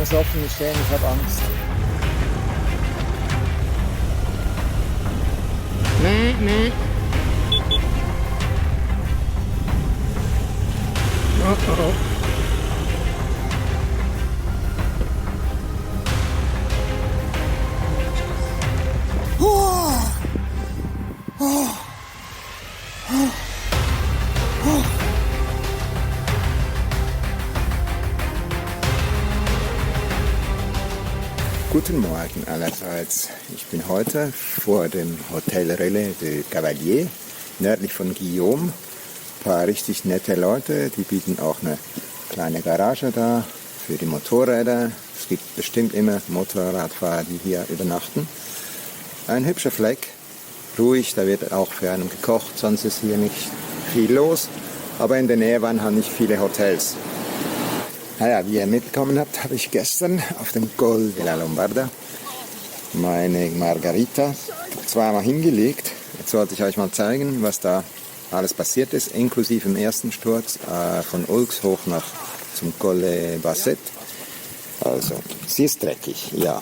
muss offen gestehen, ich habe Angst. Nee. Oh. Guten Morgen allerseits. Ich bin heute vor dem Hotel Relais de Cavalier, nördlich von Guillaume. Ein paar richtig nette Leute, die bieten auch eine kleine Garage da für die Motorräder. Es gibt bestimmt immer Motorradfahrer, die hier übernachten. Ein hübscher Fleck, ruhig, da wird auch für einen gekocht, sonst ist hier nicht viel los. Aber in der Nähe waren halt nicht viele Hotels. Naja, wie ihr mitbekommen habt, habe ich gestern auf dem Col della Lombarda meine Margarita zweimal hingelegt. Jetzt wollte ich euch mal zeigen, was da alles passiert ist, inklusive dem ersten Sturz von Ulx hoch nach zum Colle Basset. Also, sie ist dreckig, ja,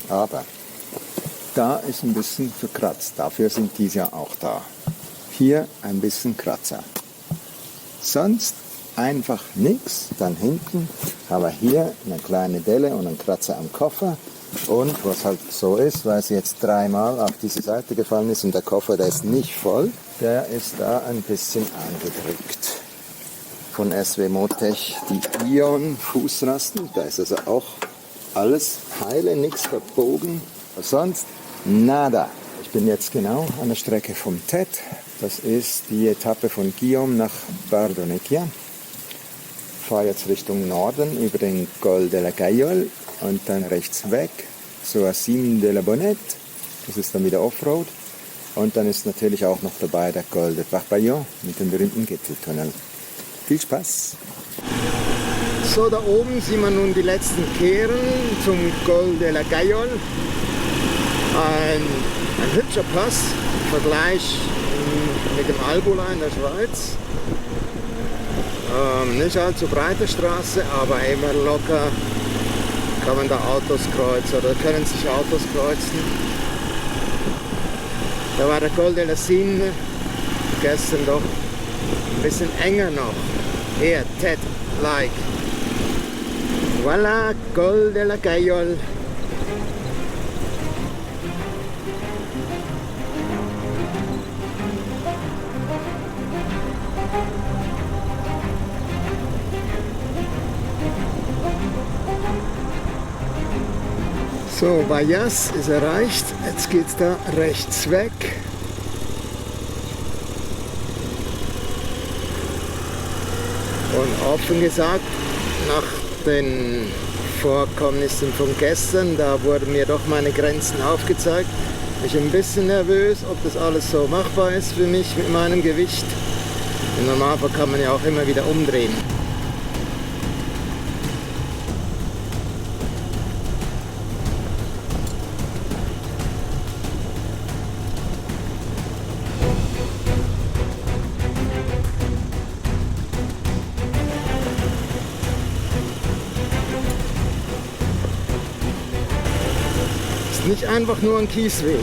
aber da ist ein bisschen verkratzt. Dafür sind diese ja auch da. Hier ein bisschen Kratzer. Sonst einfach nichts. Dann hinten haben wir hier eine kleine Delle und einen Kratzer am Koffer. Und was halt so ist, weil sie jetzt dreimal auf diese Seite gefallen ist und der Koffer, der ist nicht voll, der ist da ein bisschen eingedrückt. Von SW Motech die Ion Fußrasten, da ist also auch alles heile, nichts verbogen. Sonst nada. Ich bin jetzt genau an der Strecke vom TED. Das ist die Etappe von Guillaume nach Bardonecchia. Ich fahre jetzt Richtung Norden über den Col de la Gaillole und dann rechts weg zur Cime de la Bonnette. Das ist dann wieder Offroad. Und dann ist natürlich auch noch dabei der Col de Parpaillon mit dem berühmten Gipfeltunnel. Viel Spaß! So, da oben sieht man nun die letzten Kehren zum Col de la Gaillole. Ein hübscher Pass im Vergleich mit dem Albula in der Schweiz. Nicht allzu breite Straße, aber immer locker kann man da Autos kreuzen oder können sich Autos kreuzen. Da war der Col de la Cime gestern doch ein bisschen enger noch, eher TED-like. Voilà, Col de la Gaillole. So, Vallas ist erreicht, jetzt geht es da rechts weg. Und offen gesagt, nach den Vorkommnissen von gestern, da wurden mir doch meine Grenzen aufgezeigt. Ich bin ein bisschen nervös, ob das alles so machbar ist für mich mit meinem Gewicht. Im Normalfall kann man ja auch immer wieder umdrehen. Nicht einfach nur ein Kiesweg.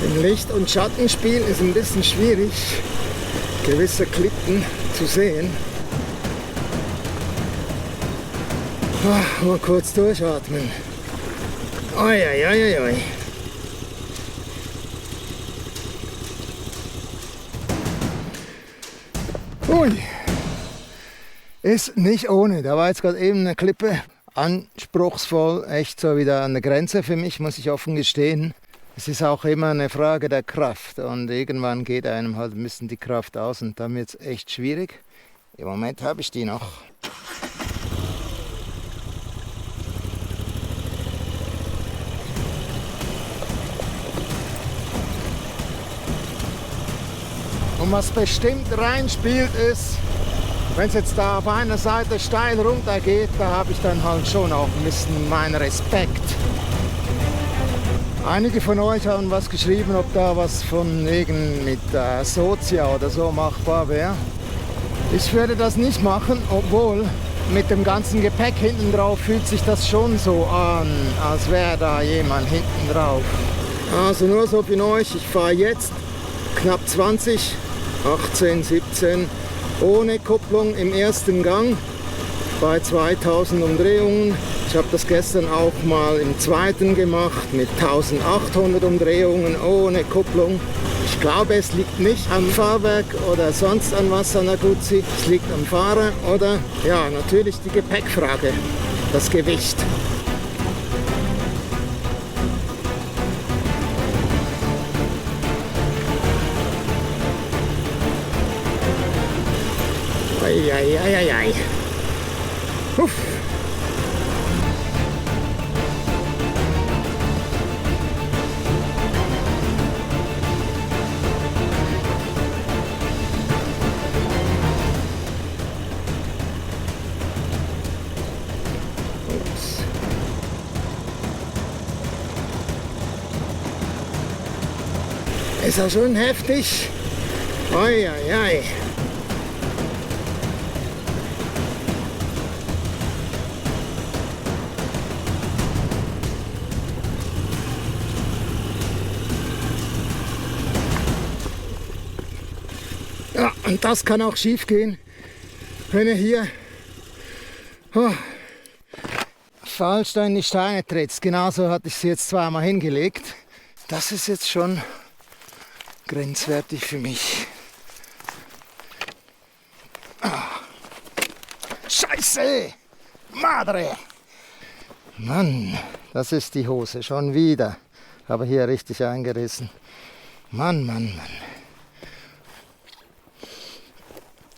Im Licht- und Schattenspiel ist ein bisschen schwierig, gewisse Klippen zu sehen. Mal kurz durchatmen. Oi, oi, oi, oi. Ui, ist nicht ohne. Da war jetzt gerade eben eine Klippe, anspruchsvoll, echt so wieder an der Grenze für mich, muss ich offen gestehen. Es ist auch immer eine Frage der Kraft und irgendwann geht einem halt ein bisschen die Kraft aus und dann wird es echt schwierig. Im Moment habe ich die noch. Und was bestimmt reinspielt ist, wenn es jetzt da auf einer Seite steil runter geht, da habe ich dann halt schon auch ein bisschen meinen Respekt. Einige von euch haben was geschrieben, ob da was von wegen mit Sozia oder so machbar wäre. Ich würde das nicht machen, obwohl mit dem ganzen Gepäck hinten drauf fühlt sich das schon so an, als wäre da jemand hinten drauf. Also nur so für euch, ich fahre jetzt knapp 20, 18, 17 ohne Kupplung im ersten Gang bei 2000 Umdrehungen. Ich habe das gestern auch mal im zweiten gemacht mit 1800 Umdrehungen ohne Kupplung. Ich glaube, es liegt nicht am Fahrwerk oder sonst an was an der Guzzi. Es liegt am Fahrer oder, ja, natürlich die Gepäckfrage, das Gewicht. Eieieiei. Uff. Ist ja schon heftig. Oi, oi, oi. Ja, und das kann auch schief gehen, wenn ihr hier falsch da in die Steine trittst. Genauso hatte ich sie jetzt zweimal hingelegt. Das ist jetzt schon grenzwertig für mich. Scheiße! Madre! Mann, das ist die Hose schon wieder. Aber hier richtig eingerissen. Mann, Mann, Mann.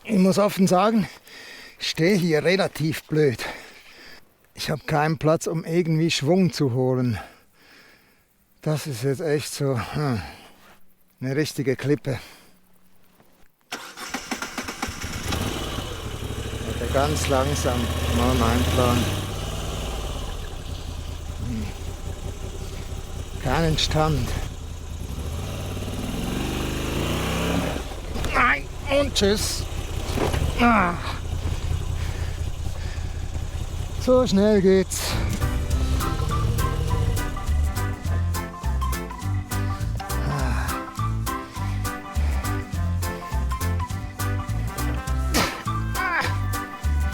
Ich muss offen sagen, ich stehe hier relativ blöd. Ich habe keinen Platz, um irgendwie Schwung zu holen. Das ist jetzt echt so eine richtige Klippe. Also ganz langsam mal mein Plan. Keinen Stand. Nein, und tschüss. Ah. So schnell geht's.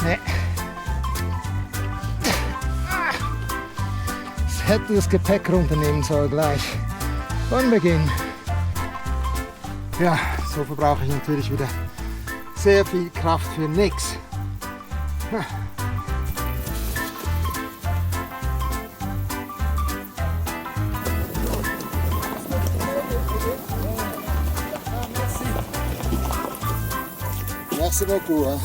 Nee. Ich hätte das Gepäck runternehmen sollen gleich von Beginn. Ja, so verbrauche ich natürlich wieder sehr viel Kraft für nichts. Merci beaucoup. Hein.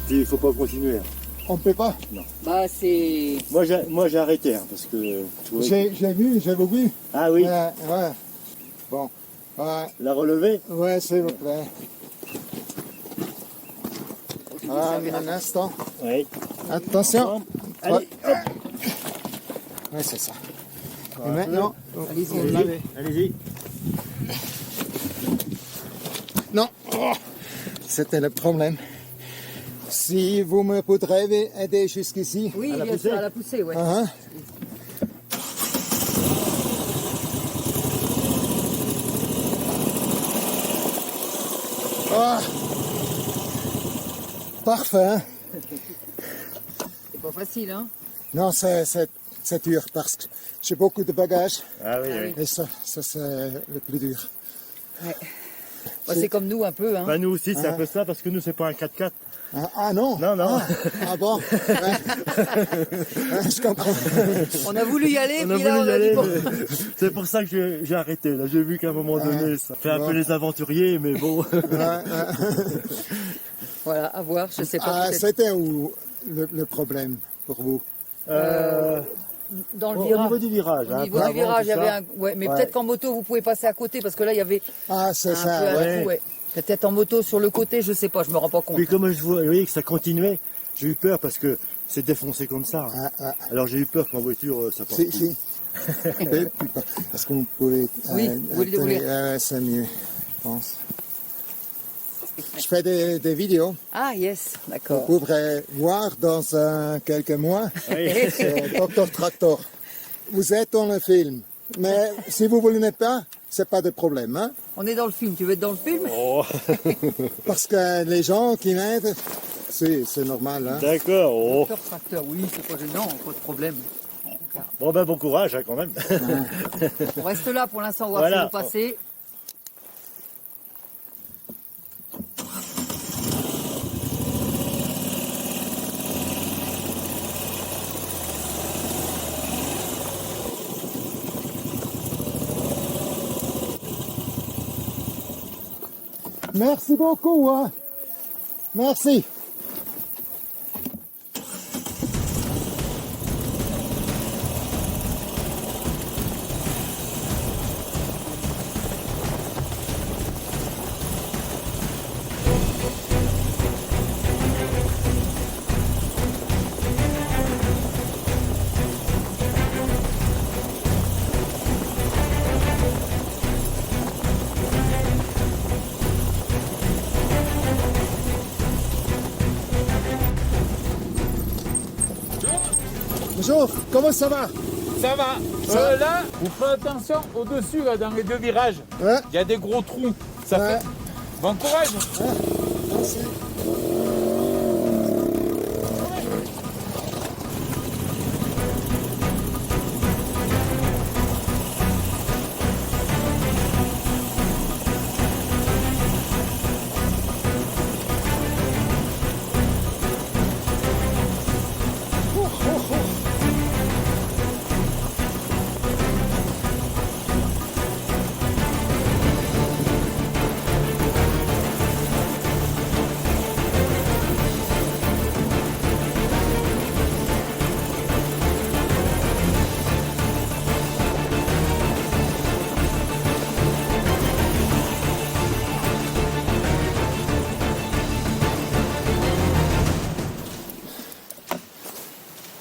Il ne faut pas continuer. On peut pas. Non. Bah c'est... Moi j'ai arrêté hein, parce que... tu vois, J'ai vu, j'avais vu. Ah oui, Ouais. Bon. Ouais, la relever. ouais, s'il vous plaît. Un instant. Oui. Attention. Allez, hop. Ouais, c'est ça. Et maintenant, Allez-y, on l'avait. Allez-y. Non, oh, c'était le problème. Si vous me voudrez aider jusqu'ici. Oui, À la bien poussée. sûr, à la poussée, ouais. Uh-huh. Ah, parfait. Hein? C'est pas facile, hein. Non, c'est dur parce que j'ai beaucoup de bagages Ah oui, oui. et ça c'est le plus dur. Ouais. Bah, c'est comme nous un peu, hein. Bah, nous aussi c'est un peu ça parce que nous c'est pas un 4x4. Ah non. Non, non. Ah bon. Ouais. Ouais, je comprends. On a voulu y aller, On a puis là voulu on y a dit aller, bon. mais c'est pour ça que j'ai arrêté. Là, j'ai vu qu'à un moment donné, ça fait un Bon. peu les aventuriers, mais bon. Voilà, à voir, je sais pas. Ah, peut-être. c'était où le problème pour vous? dans le Au virage. niveau du virage. Au hein, niveau avant, du virage, il y tout avait ça. un... Ouais, mais Ouais. peut-être qu'en moto, vous pouvez passer à côté, parce que là, il y avait Ah, c'est un ça. peu un ouais. trou, ouais. Peut-être en moto sur le côté, je sais pas, je me rends pas compte. Puis comme je voyais que ça continuait, j'ai eu peur parce que c'est défoncé comme ça. hein. Alors j'ai eu peur que ma voiture, ça parte. Si, si. Parce qu'on pouvait... Oui, vous le voulez. c'est mieux, je pense. Je fais des vidéos. Ah, yes, Vous d'accord. pourrez voir dans quelques mois Dr Tractor. Vous êtes dans le film. Mais si vous ne voulez pas, c'est pas de problème. Hein? On est dans le film, tu veux être dans le film? Oh, Parce que les gens qui m'aident, c'est normal. Hein? d'accord. Oh. Tracteur, oui, c'est pas gênant, pas de problème. Bon ben bon courage hein, quand même. On reste là pour l'instant, on va Voilà. vous passer. Merci beaucoup. Hein? Merci. Bonjour, comment ça va? Ça va. Là, vous faites attention au-dessus, là, dans les deux virages. Ouais. Il y a des gros trous. Ça Ouais. fait... Bon courage. Merci.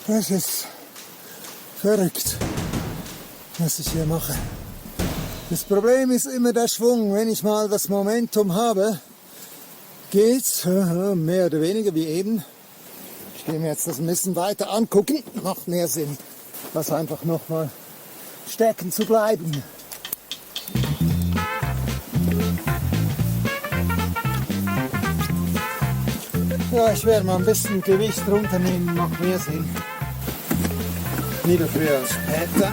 Das ist verrückt, was ich hier mache. Das Problem ist immer der Schwung. Wenn ich mal das Momentum habe, geht's mehr oder weniger wie eben. Ich gehe mir jetzt das ein bisschen weiter angucken. Macht mehr Sinn, als einfach nochmal stecken zu bleiben. Ja, ich werde mal ein bisschen Gewicht runternehmen, macht mehr Sinn. Lieber früher als später.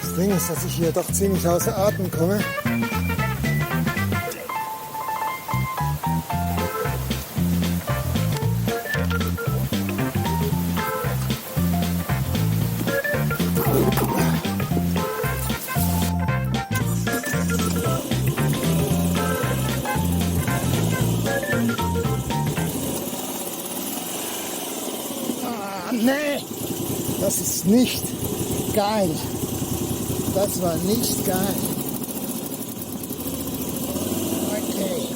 Das Ding ist, dass ich hier doch ziemlich außer Atem komme. Nee, das ist nicht geil. Das war nicht geil. Okay.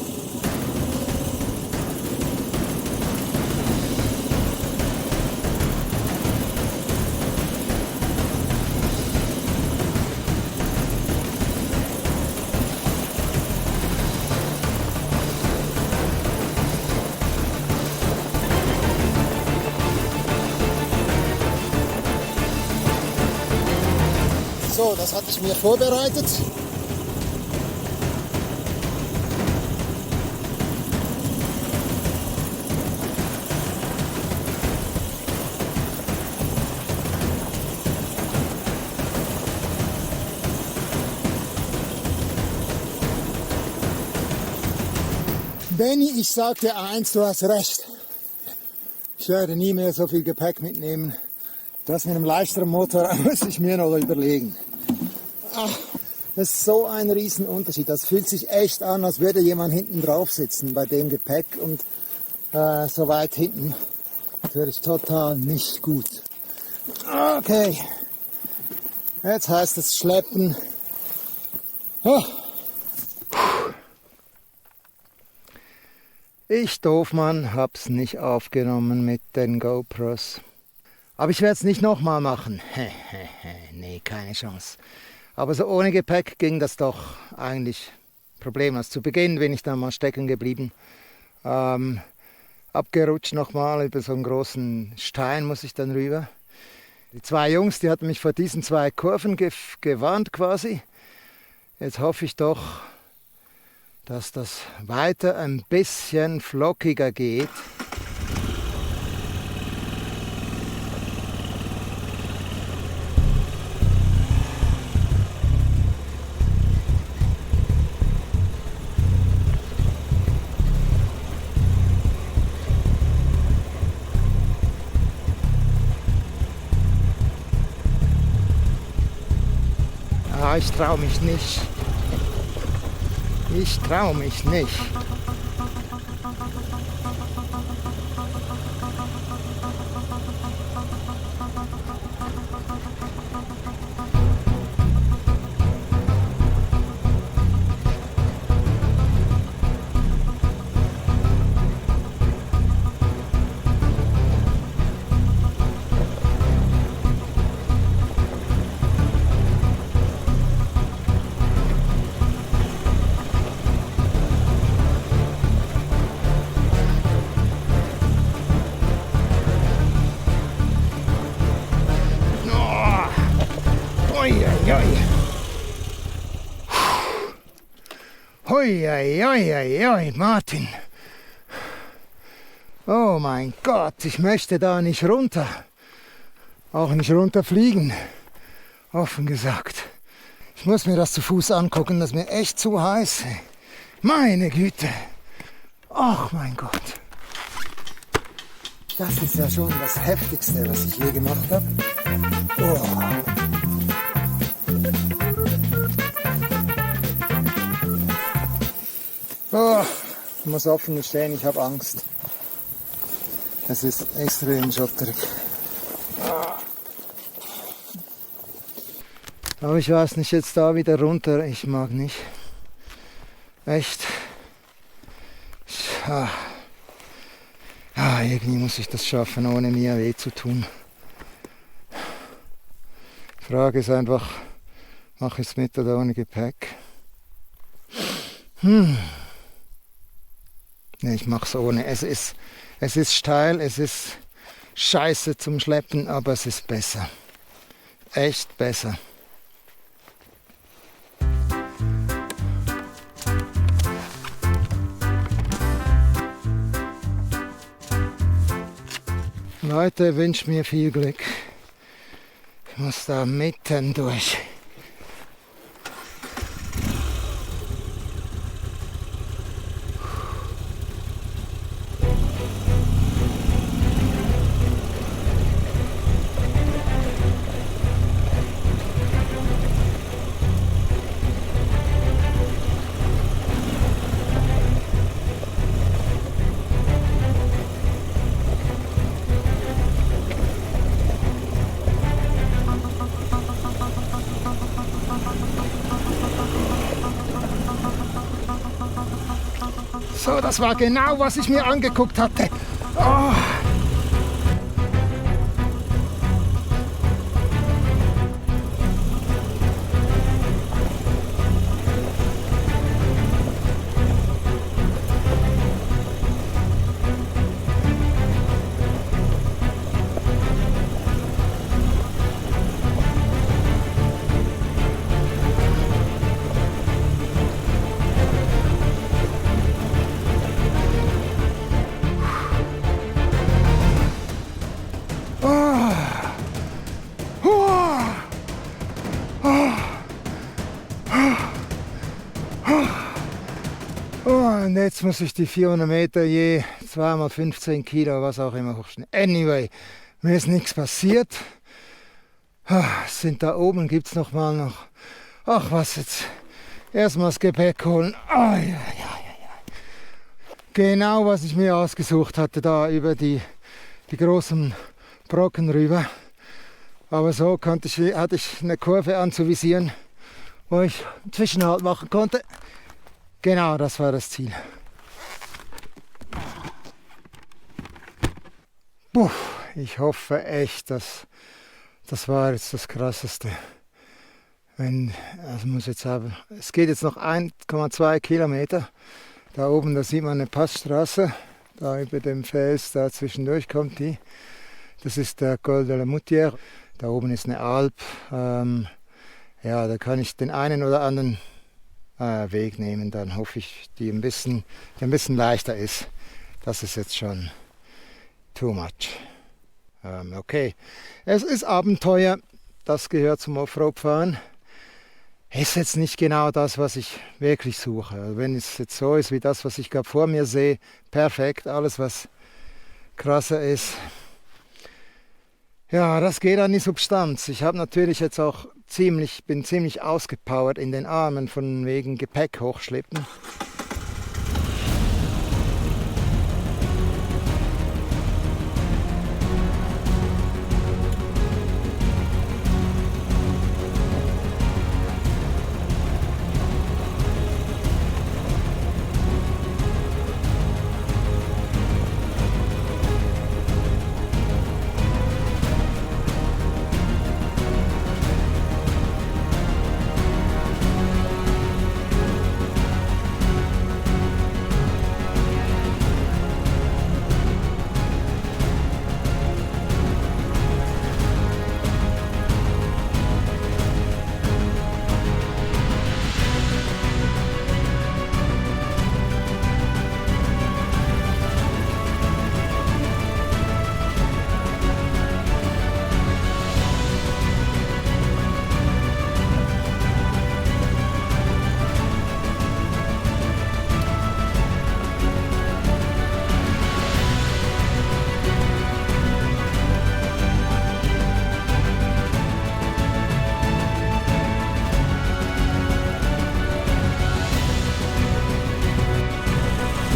So, das hatte ich mir vorbereitet. Benny, ich sag dir eins, du hast recht. Ich werde nie mehr so viel Gepäck mitnehmen. Das mit einem leichteren Motor muss ich mir noch überlegen. Ach, das ist so ein Riesenunterschied. Das fühlt sich echt an, als würde jemand hinten drauf sitzen bei dem Gepäck und so weit hinten. Natürlich total nicht gut. Okay. Jetzt heißt es schleppen. Oh. Ich Doofmann hab's nicht aufgenommen mit den GoPros. Aber ich werde es nicht nochmal machen. Nee, keine Chance. Aber so ohne Gepäck ging das doch eigentlich problemlos. Zu Beginn bin ich dann mal stecken geblieben. Abgerutscht nochmal über so einen großen Stein muss ich dann rüber. Die zwei Jungs, die hatten mich vor diesen zwei Kurven gewarnt quasi. Jetzt hoffe ich doch, dass das weiter ein bisschen flockiger geht. Ah, ich traue mich nicht. Ich traue mich nicht. Hoi, Martin. Oh mein Gott, ich möchte da nicht runter. Auch nicht runterfliegen. Offen gesagt. Ich muss mir das zu Fuß angucken, das ist mir echt zu heiß. Meine Güte. Ach mein Gott. Das ist ja schon das Heftigste, was ich je gemacht habe. Oh. Oh, ich muss offen gestehen, ich habe Angst. Es ist extrem schotterig. Aber ich weiß nicht, jetzt da wieder runter, ich mag nicht. Echt. Irgendwie muss ich das schaffen, ohne mir weh zu tun. Die Frage ist einfach, mache ich es mit oder ohne Gepäck? Nee, ich mache es ohne. Es ist steil, es ist scheiße zum Schleppen, aber es ist besser. Echt besser. Leute, wünscht mir viel Glück. Ich muss da mitten durch. So, das war genau, was ich mir angeguckt hatte. Oh. Und jetzt muss ich die 400 Meter je 2 mal 15 Kilo, was auch immer, hochschneiden. Anyway, mir ist nichts passiert. Sind da oben, gibt es noch. Ach was jetzt. Erstmal das Gepäck holen. Genau, was ich mir ausgesucht hatte, da über die großen Brocken rüber. Aber so hatte ich eine Kurve anzuvisieren, wo ich einen Zwischenhalt machen konnte. Genau, das war das Ziel. Puh, ich hoffe echt, dass das war jetzt das Krasseste. Es geht jetzt noch 1,2 Kilometer. Da oben, da sieht man eine Passstraße. Da über dem Fels, da zwischendurch kommt die. Das ist der Col de la Moutière. Da oben ist eine Alp. Ja, da kann ich den einen oder anderen Weg nehmen. Dann hoffe ich, der ein bisschen leichter ist. Das ist jetzt schon too much. Okay, es ist Abenteuer. Das gehört zum Offroad-Fahren. Ist jetzt nicht genau das, was ich wirklich suche. Also wenn es jetzt so ist wie das, was ich gerade vor mir sehe, perfekt. Alles, was krasser ist, ja, das geht an die Substanz. Ich habe natürlich jetzt auch bin ziemlich ausgepowert in den Armen von wegen Gepäck hochschleppen.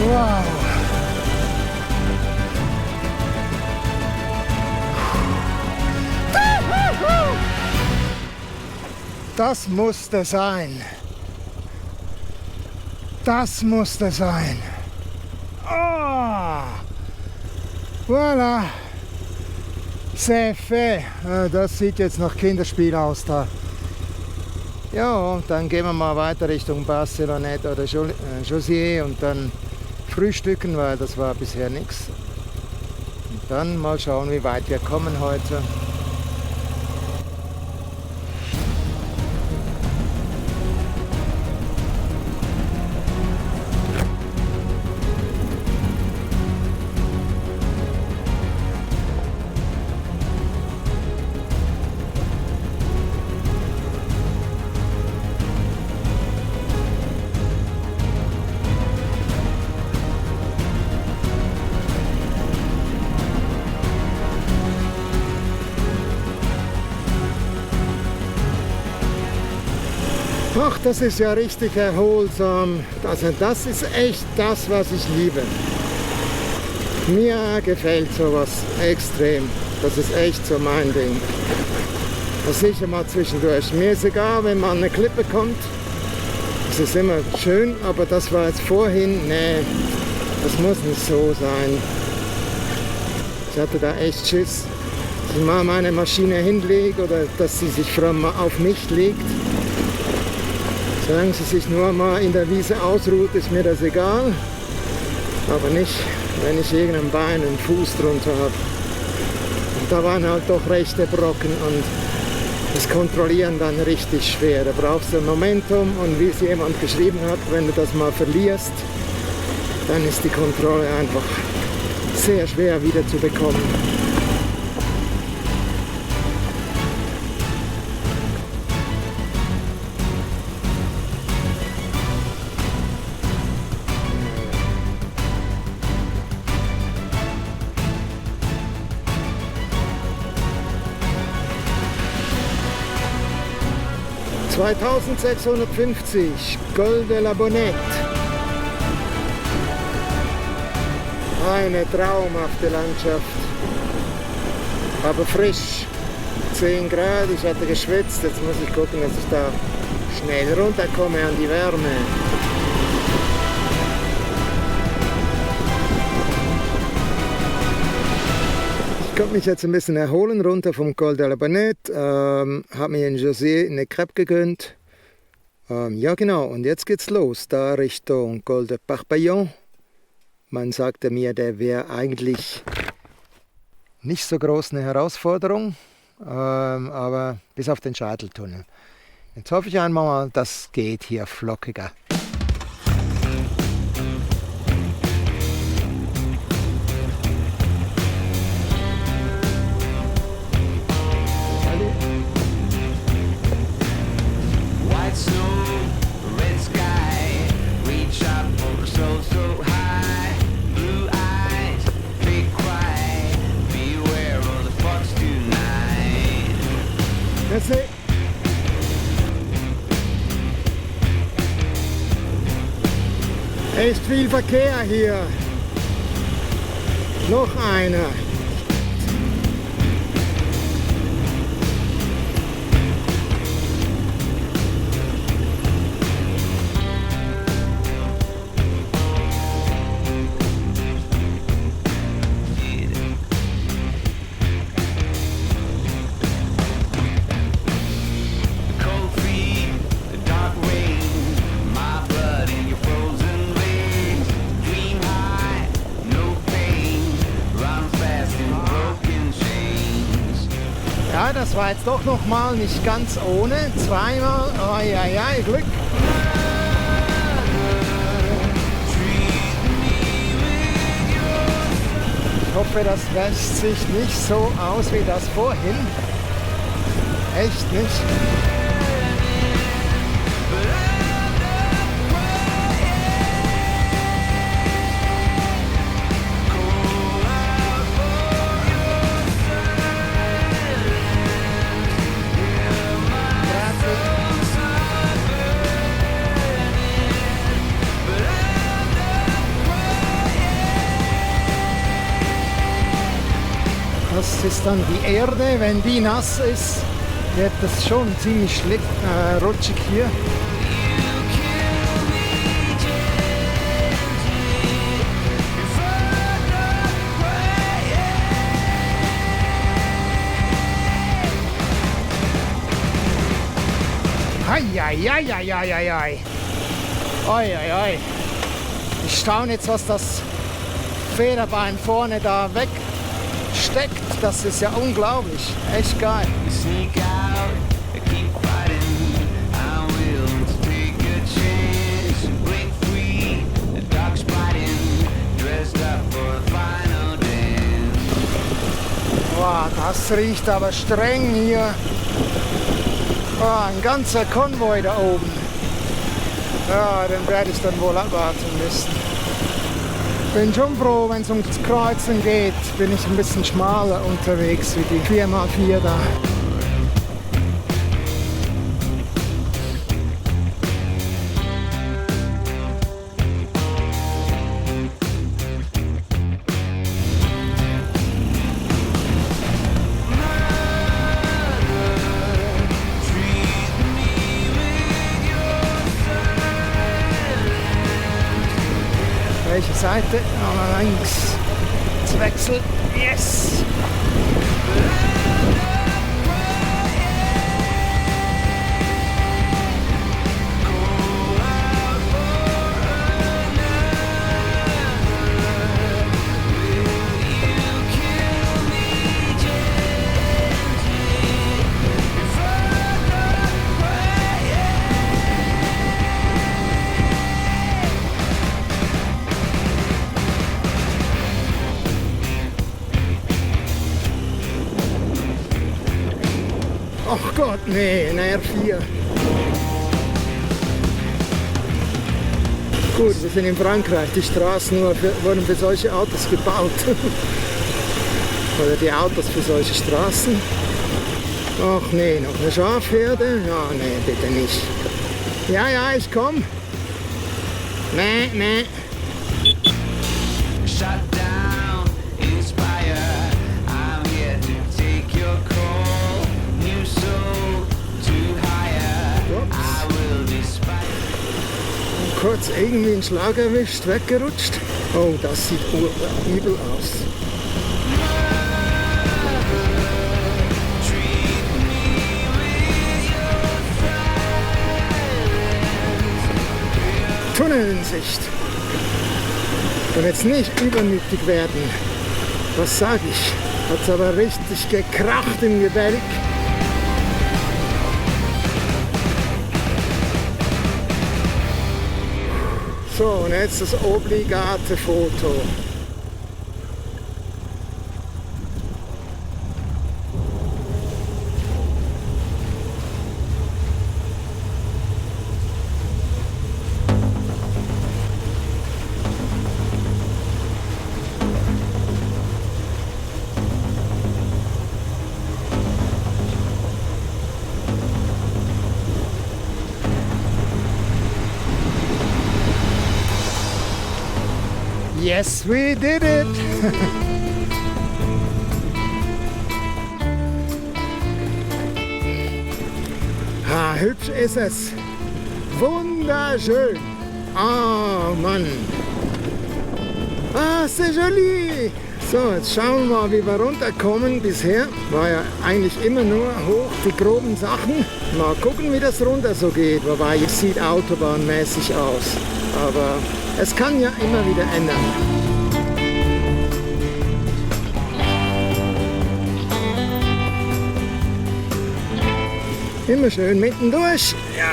Wow! Das musste sein. Das musste sein. Oh! Voilà! C'est fait. Das sieht jetzt nach Kinderspiel aus da. Ja, dann gehen wir mal weiter Richtung Barcelonette oder Josier und dann frühstücken, weil das war bisher nichts. Und dann mal schauen, wie weit wir kommen heute. Ach, das ist ja richtig erholsam. Also das ist echt das, was ich liebe. Mir gefällt sowas extrem. Das ist echt so mein Ding. Das sicher mal zwischendurch. Mir ist egal, wenn man an eine Klippe kommt. Das ist immer schön, aber das war jetzt vorhin, nee, das muss nicht so sein. Ich hatte da echt Schiss, dass ich mal meine Maschine hinlege oder dass sie sich vor allem auf mich legt. Solange sie sich nur mal in der Wiese ausruht, ist mir das egal. Aber nicht, wenn ich irgendein Bein, einen Fuß drunter habe. Und da waren halt doch rechte Brocken und das Kontrollieren dann richtig schwer. Da brauchst du Momentum und wie es jemand geschrieben hat, wenn du das mal verlierst, dann ist die Kontrolle einfach sehr schwer wieder zu bekommen. (2650) Col de la Bonette. Eine traumhafte Landschaft, aber frisch. 10 Grad, ich hatte geschwitzt. Jetzt muss ich gucken, dass ich da schnell runterkomme an die Wärme. Ich konnte mich jetzt ein bisschen erholen runter vom Col de la Bonette, habe mir in José eine Crepe gegönnt. Ja genau, und jetzt geht's los, da Richtung Col de Parpaillon. Man sagte mir, der wäre eigentlich nicht so groß eine Herausforderung, aber bis auf den Scheiteltunnel. Jetzt hoffe ich einmal, das geht hier flockiger. Echt viel Verkehr hier. Noch einer. Ja, das war jetzt doch noch mal nicht ganz ohne. Zweimal, ai, Glück. Ich hoffe, das wäscht sich nicht so aus wie das vorhin. Echt nicht. Das ist dann die Erde, wenn die nass ist, wird das schon ziemlich rutschig hier. Ei. Oi. Ich staune jetzt, was das Federbein vorne da wegsteckt. Das ist ja unglaublich. Echt geil. Wow, das riecht aber streng hier. Oh, ein ganzer Konvoi da oben. Ja, den werde ich dann wohl abwarten müssen. Bin schon froh, wenn es ums Kreuzen geht, bin ich ein bisschen schmaler unterwegs wie die 4x4 da. Welche Seite? Oh, links. Jetzt Wechsel. Yes! Ach Gott, nee, ein R4. Gut, wir sind in Frankreich. Die Straßen wurden für solche Autos gebaut. Oder die Autos für solche Straßen. Ach nee, noch eine Schafherde? Ja, nee, bitte nicht. Ja, ich komm. Nee. Shut down, inspire. I'm here to take your call. kurz irgendwie einen Schlag erwischt, weggerutscht. Oh, das sieht übel aus. Tunnel in Sicht. Und jetzt nicht übermütig werden. Was sag ich? Hat's aber richtig gekracht im Gebälk. So, und jetzt das obligate Foto. Yes, we did it! Hübsch ist es. Wunderschön. Oh Mann. Ah, c'est joli. So, jetzt schauen wir mal, wie wir runterkommen. Bisher war ja eigentlich immer nur hoch die groben Sachen. Mal gucken, wie das runter so geht. Wobei, es sieht autobahnmäßig aus. Aber es kann ja immer wieder ändern. Immer schön mittendurch. Ja!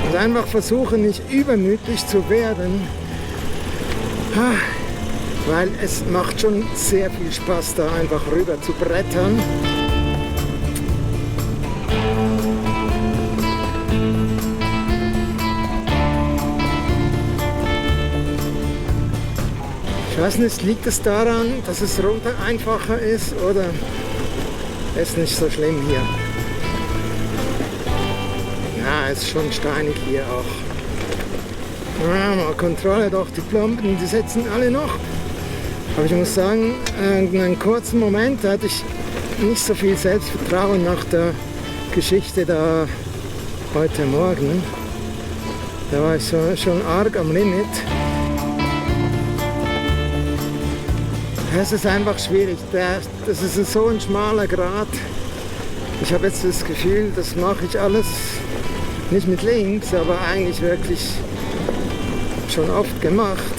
Also einfach versuchen, nicht übermütig zu werden. Weil es macht schon sehr viel Spaß, da einfach rüber zu brettern. Ich weiß nicht, liegt es daran, dass es runter einfacher ist oder ist nicht so schlimm hier? Ja, ist schon steinig hier auch. Ja, mal Kontrolle, doch die Plomben, die sitzen alle noch. Aber ich muss sagen, in einem kurzen Moment hatte ich nicht so viel Selbstvertrauen nach der Geschichte da heute Morgen. Da war ich schon arg am Limit. Es ist einfach schwierig, das ist so ein schmaler Grat. Ich habe jetzt das Gefühl, das mache ich alles nicht mit links, aber eigentlich wirklich schon oft gemacht.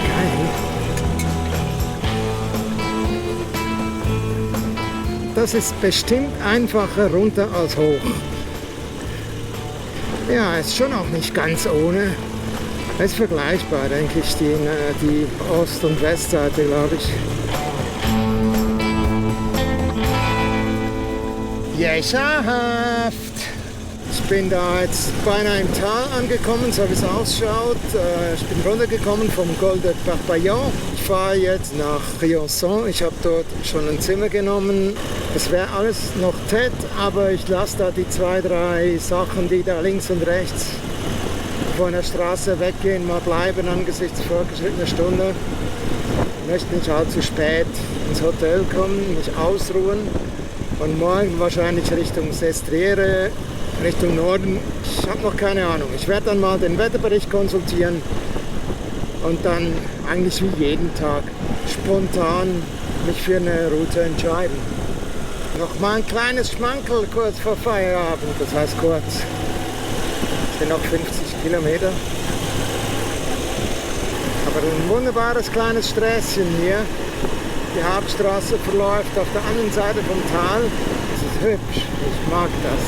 Geil. Das ist bestimmt einfacher runter als hoch. Ja, ist schon auch nicht ganz ohne. Es ist vergleichbar, denke ich, die Ost- und Westseite, glaube ich. Jeschahaft! Ich bin da jetzt beinahe im Tal angekommen, so wie es ausschaut. Ich bin runtergekommen vom Col de Parpaillon. Ich fahre jetzt nach Briançon. Ich habe dort schon ein Zimmer genommen. Es wäre alles noch tät, aber ich lasse da die 2, 3 Sachen, die da links und rechts von der Straße weggehen, mal bleiben angesichts fortgeschrittener Stunde. Ich möchte nicht allzu spät ins Hotel kommen, mich ausruhen und morgen wahrscheinlich Richtung Sestriere, Richtung Norden. Ich habe noch keine Ahnung. Ich werde dann mal den Wetterbericht konsultieren und dann eigentlich wie jeden Tag spontan mich für eine Route entscheiden. Noch mal ein kleines Schmankerl kurz vor Feierabend, das heißt kurz. Es sind noch 50 Kilometer. Aber ein wunderbares kleines Sträßchen hier. Die Hauptstraße verläuft auf der anderen Seite vom Tal. Das ist hübsch. Ich mag das.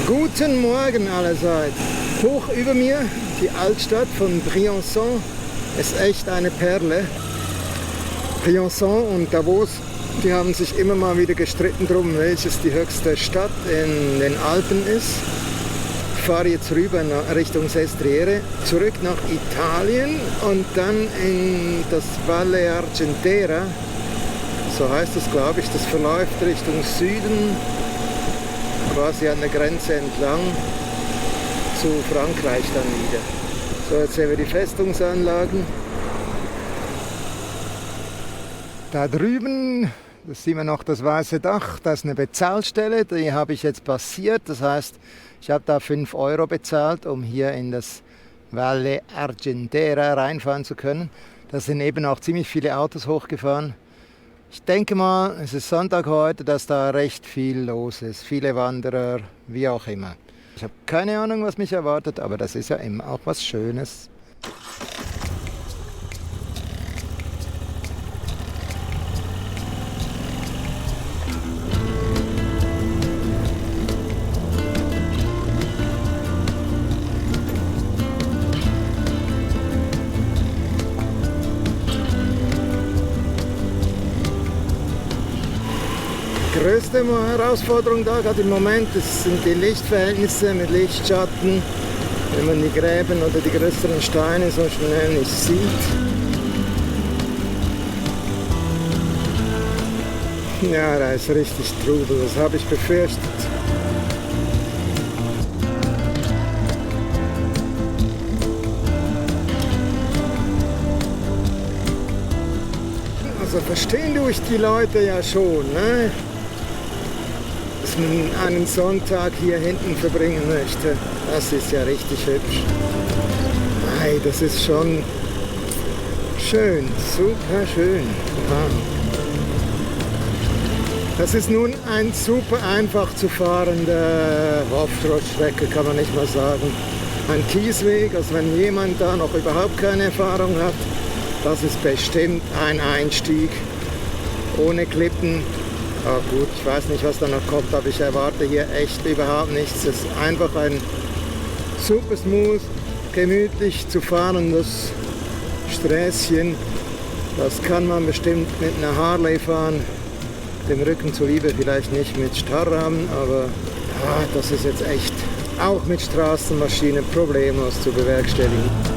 Guten Morgen allerseits. Hoch über mir die Altstadt von Briançon. Ist echt eine Perle. Briançon und Davos, die haben sich immer mal wieder gestritten drum, welches die höchste Stadt in den Alpen ist. Ich fahre jetzt rüber Richtung Sestriere, zurück nach Italien und dann in das Valle Argentera. So heißt es, glaube ich. Das verläuft Richtung Süden, quasi an der Grenze entlang zu Frankreich dann wieder. So, jetzt sehen wir die Festungsanlagen. Da drüben, da sehen wir noch das weiße Dach, das ist eine Bezahlstelle, die habe ich jetzt passiert. Das heißt, ich habe da 5 Euro bezahlt, um hier in das Valle Argentera reinfahren zu können. Da sind eben auch ziemlich viele Autos hochgefahren. Ich denke mal, es ist Sonntag heute, dass da recht viel los ist. Viele Wanderer, wie auch immer. Ich habe keine Ahnung, was mich erwartet, aber das ist ja immer auch was Schönes. Die größte Herausforderung da gerade im Moment, das sind die Lichtverhältnisse mit Lichtschatten, wenn man die Gräben oder die größeren Steine so schnell nicht sieht. Ja, da ist richtig Trubel, das habe ich befürchtet. Also verstehen durch die Leute ja schon, ne? Dass man einen Sonntag hier hinten verbringen möchte. Das ist ja richtig hübsch. Hey, das ist schon schön, super schön. Wow. Das ist nun ein super einfach zu fahrender Offroad-Strecke, kann man nicht mal sagen. Ein Kiesweg, also wenn jemand da noch überhaupt keine Erfahrung hat, das ist bestimmt ein Einstieg ohne Klippen. Ah gut, ich weiß nicht, was da noch kommt, aber ich erwarte hier echt überhaupt nichts. Es ist einfach ein super smooth, gemütlich zu fahrendes Sträßchen. Das kann man bestimmt mit einer Harley fahren. Dem Rücken zuliebe vielleicht nicht mit Starrrahmen, aber ja, das ist jetzt echt auch mit Straßenmaschinen problemlos zu bewerkstelligen.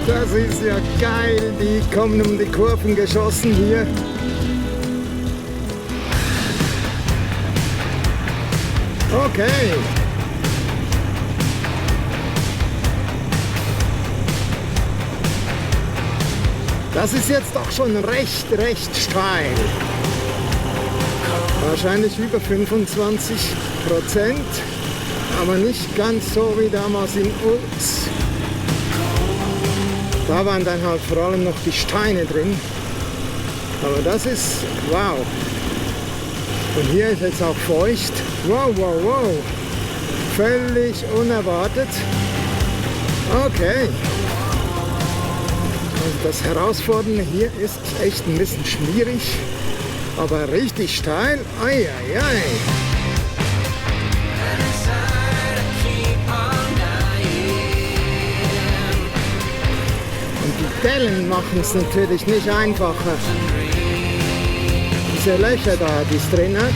Das ist ja geil, die kommen um die Kurven geschossen hier. Okay. Das ist jetzt doch schon recht steil. Wahrscheinlich über 25%, aber nicht ganz so wie damals in Ulz. Da waren dann halt vor allem noch die Steine drin. Aber das ist wow. Und hier ist jetzt auch feucht. Wow, wow, wow. Völlig unerwartet. Okay. Also das Herausfordernde hier ist echt ein bisschen schwierig. Aber richtig steil. Ei, ei, ei. Und die Dellen machen es natürlich nicht einfacher. Diese Löcher da, die es drin hat.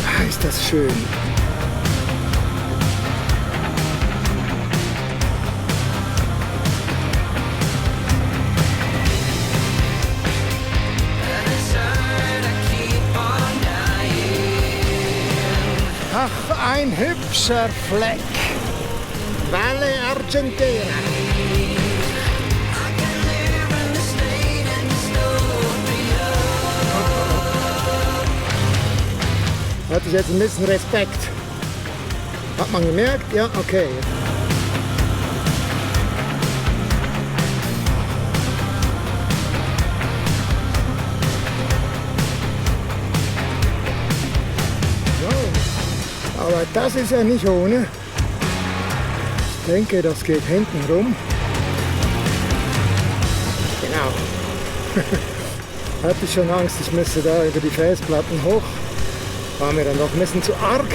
Ah, ist das schön. Ach, ein hübscher Fleck. Valle Argentera. Hatte ich jetzt ein bisschen Respekt. Hat man gemerkt? Ja, okay. So. Aber das ist ja nicht ohne. Ich denke, das geht hinten rum. Genau. Hatte ich schon Angst, ich müsste da über die Felsplatten hoch. War mir dann noch ein bisschen zu arg.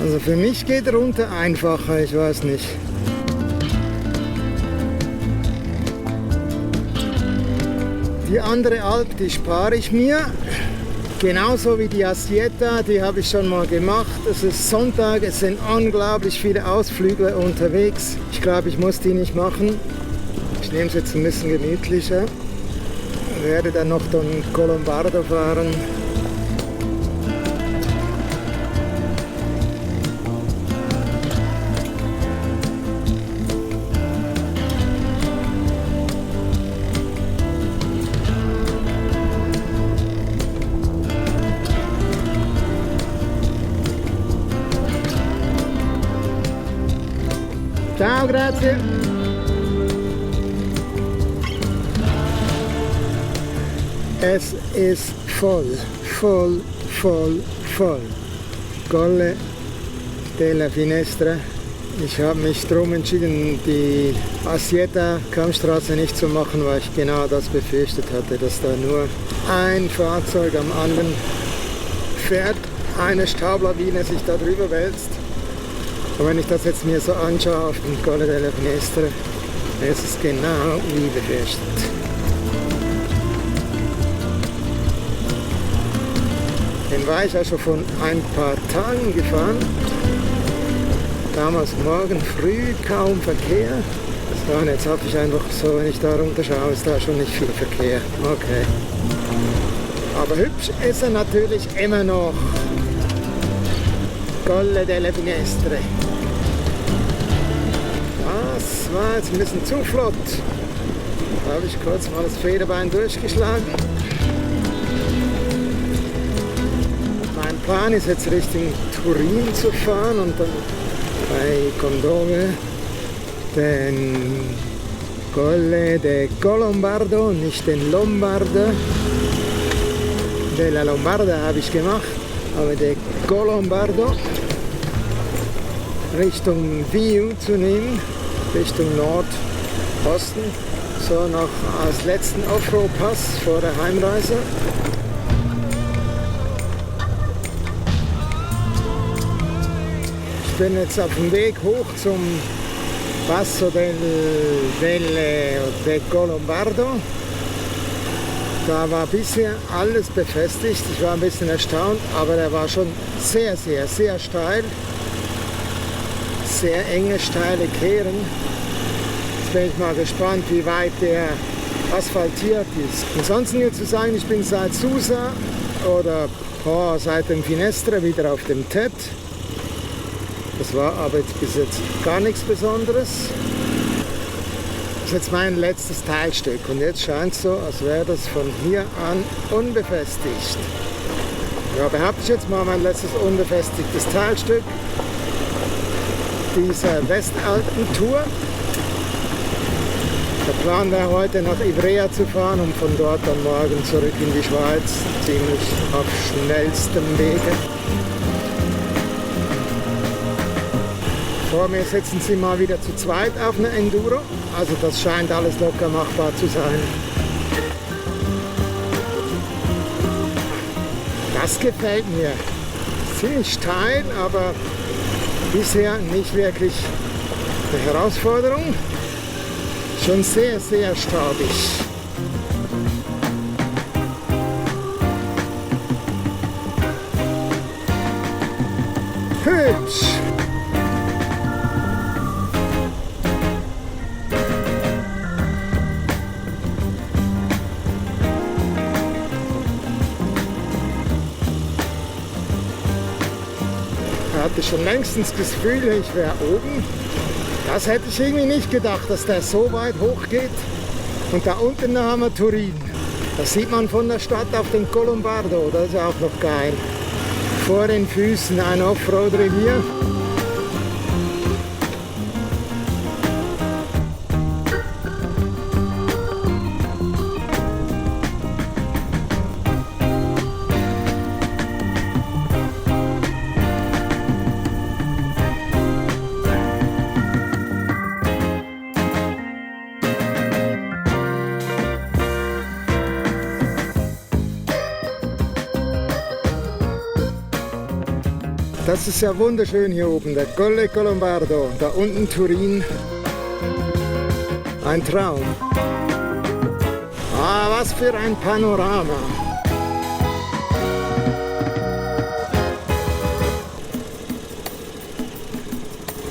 Also für mich geht runter einfacher, ich weiß nicht. Die andere Alp, die spare ich mir. Genauso wie die Assietta, die habe ich schon mal gemacht. Es ist Sonntag, es sind unglaublich viele Ausflügler unterwegs. Ich glaube, ich muss die nicht machen. Ich nehme es jetzt ein bisschen gemütlicher. Ich werde dann noch den Colombardo fahren. Ciao, grazie. Es ist voll. Colle della Finestra. Ich habe mich darum entschieden, die Assietta-Kammstraße nicht zu machen, weil ich genau das befürchtet hatte, dass da nur ein Fahrzeug am anderen fährt, eine Staublawine sich da drüber wälzt. Und wenn ich das jetzt mir so anschaue auf dem Colle della Finestra, ist es genau wie befürchtet. Den war ich ja schon vor ein paar Tagen gefahren. Damals morgen früh kaum Verkehr. Und jetzt habe ich einfach so, wenn ich da runterschaue, ist da schon nicht viel Verkehr. Okay. Aber hübsch ist er natürlich immer noch. Colle della Finestre. Das war jetzt ein bisschen zu flott. Da habe ich kurz mal das Federbein durchgeschlagen. Mein Plan ist jetzt Richtung Turin zu fahren und dann bei Condove den Colle de Colombardo, nicht den Lombardo. Della Lombarda habe ich gemacht, aber der Colombardo Richtung Viu zu nehmen, Richtung Nordosten, so noch als letzten Offroad-Pass vor der Heimreise. Ich bin jetzt auf dem Weg hoch zum Passo del Colombardo. Da war bisher alles befestigt. Ich war ein bisschen erstaunt, aber der war schon sehr steil. Sehr enge, steile Kehren. Jetzt bin ich mal gespannt, wie weit der asphaltiert ist. Ansonsten hier zu sagen, ich bin seit Susa oder seit dem Finestre wieder auf dem TED. Das war aber jetzt bis jetzt gar nichts Besonderes. Das ist jetzt mein letztes Teilstück und jetzt scheint es so, als wäre das von hier an unbefestigt. Ja, behaupte ich jetzt mal mein letztes unbefestigtes Teilstück dieser Westalpen-Tour. Der Plan wäre heute nach Ivrea zu fahren, um von dort dann morgen zurück in die Schweiz, ziemlich auf schnellstem Wege. Vor mir sitzen sie mal wieder zu zweit auf einer Enduro, also das scheint alles locker machbar zu sein. Das gefällt mir. Ziemlich steil, aber bisher nicht wirklich eine Herausforderung. Schon sehr staubig. Hübsch! Ich hatte schon längstens das Gefühl, ich wäre oben. Das hätte ich irgendwie nicht gedacht, dass der so weit hoch geht. Und da unten haben wir Turin. Das sieht man von der Stadt auf den Colombardo, das ist auch noch geil. Vor den Füßen ein Offroad-Revier. Das ist ja wunderschön hier oben, der Colle Colombardo, da unten Turin. Ein Traum. Ah, was für ein Panorama.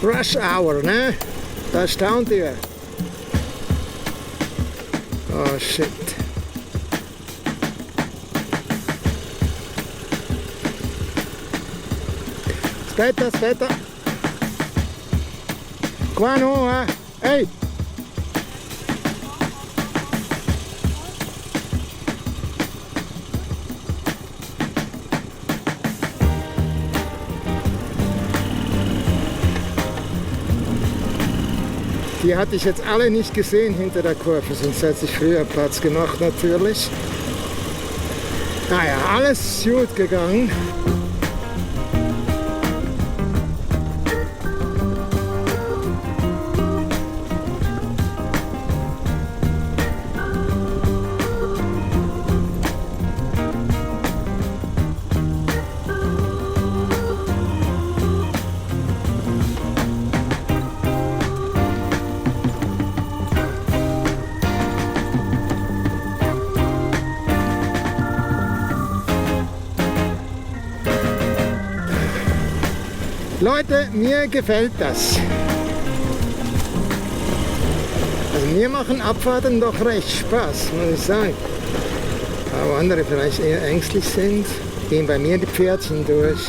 Rush Hour, ne? Da staunt ihr. Oh shit. Aspetta. Qua no, Ehi! Die hatte ich jetzt alle nicht gesehen hinter der Kurve, sonst hätte ich früher Platz gemacht natürlich. Naja, alles gut gegangen. Leute, mir gefällt das. Also mir machen Abfahrten doch recht Spaß, muss ich sagen. Aber andere vielleicht eher ängstlich sind, gehen bei mir die Pferdchen durch.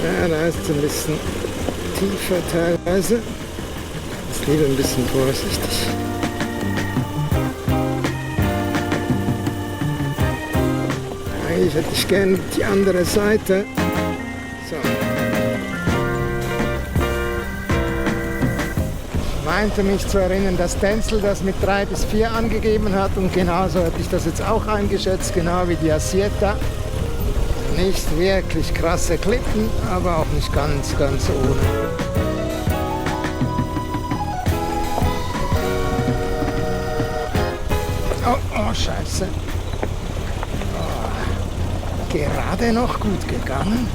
Ja, da ist es ein bisschen tiefer teilweise. Jetzt lieber ein bisschen vorsichtig. Eigentlich hätte ich gerne die andere Seite. So. Ich meinte mich zu erinnern, dass Denzel das mit 3 bis 4 angegeben hat und genauso hätte ich das jetzt auch eingeschätzt, genau wie die Asieta. Nicht wirklich krasse Klippen, aber auch nicht ganz ohne. Oh, scheiße. Oh, gerade noch gut gegangen.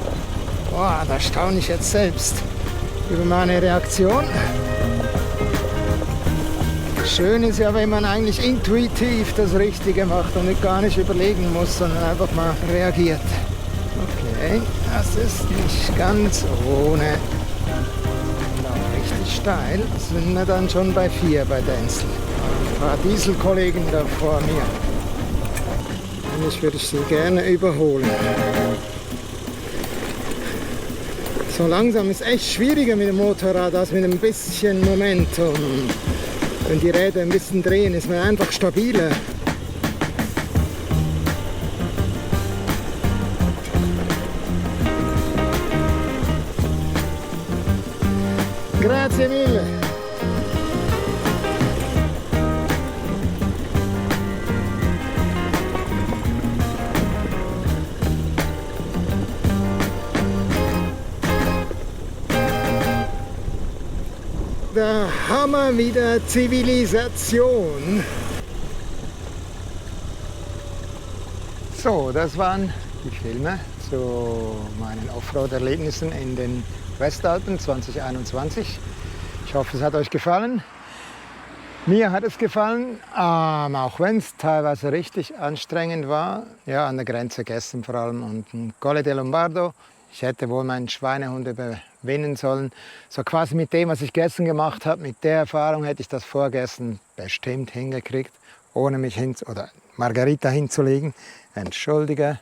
Boah, da staune ich jetzt selbst über meine Reaktion. Schön ist ja, wenn man eigentlich intuitiv das Richtige macht und gar nicht überlegen muss, sondern einfach mal reagiert. Okay, das ist nicht ganz ohne. Und auch richtig steil sind wir dann schon bei 4 bei Denzel. Ein paar Dieselkollegen da vor mir. Eigentlich würde ich sie gerne überholen. So langsam ist echt schwieriger mit dem Motorrad als mit ein bisschen Momentum. Wenn die Räder ein bisschen drehen, ist man einfach stabiler. Grazie mille. Da haben wir wieder Zivilisation. So, das waren die Filme zu meinen Offroad-Erlebnissen in den Westalpen 2021. Ich hoffe, es hat euch gefallen. Mir hat es gefallen, auch wenn es teilweise richtig anstrengend war. Ja, an der Grenze gestern vor allem und im Colle del Lombardo. Ich hätte wohl meinen Schweinehund überwinden sollen. So quasi mit dem, was ich gestern gemacht habe, mit der Erfahrung hätte ich das vorgestern bestimmt hingekriegt, ohne mich oder Margarita hinzulegen. Entschuldige.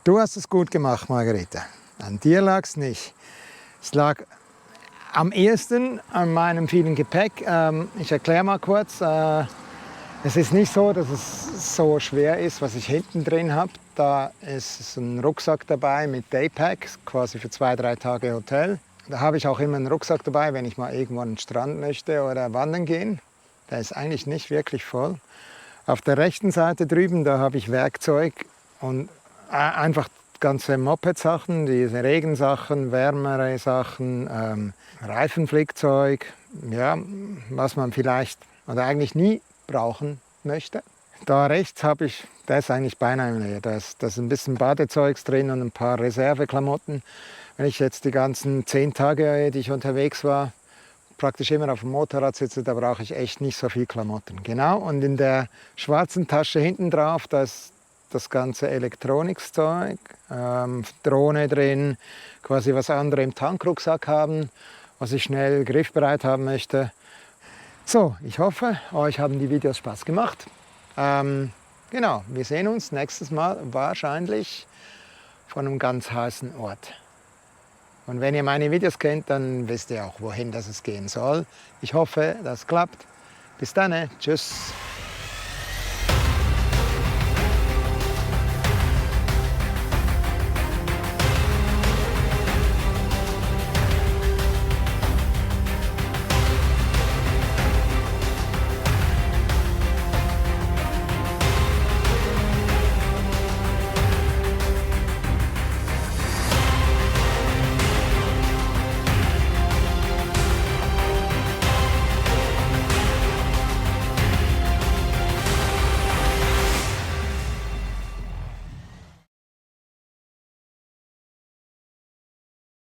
Du hast es gut gemacht, Margarita. An dir lag es nicht. Es lag am ehesten an meinem vielen Gepäck. Ich erkläre mal kurz. Es ist nicht so, dass es so schwer ist, was ich hinten drin habe. Da ist ein Rucksack dabei mit Daypack, quasi für 2-3 Tage Hotel. Da habe ich auch immer einen Rucksack dabei, wenn ich mal irgendwo an den Strand möchte oder wandern gehen. Der ist eigentlich nicht wirklich voll. Auf der rechten Seite drüben, da habe ich Werkzeug und einfach ganze Moped-Sachen, diese Regensachen, wärmere Sachen, Reifenflickzeug, ja, was man vielleicht oder eigentlich nie brauchen möchte. Da rechts habe ich, da ist eigentlich beinahe leer. Da ist ein bisschen Badezeugs drin und ein paar Reserveklamotten. Wenn ich jetzt die ganzen 10 Tage, die ich unterwegs war, praktisch immer auf dem Motorrad sitze, da brauche ich echt nicht so viel Klamotten. Genau, und in der schwarzen Tasche hinten drauf, da ist das ganze Elektronikzeug, Drohne drin, quasi was andere im Tankrucksack haben, was ich schnell griffbereit haben möchte. So, ich hoffe, euch haben die Videos Spaß gemacht. Genau, wir sehen uns nächstes Mal wahrscheinlich von einem ganz heißen Ort. Und wenn ihr meine Videos kennt, dann wisst ihr auch, wohin das es gehen soll. Ich hoffe, das klappt. Bis dann, tschüss.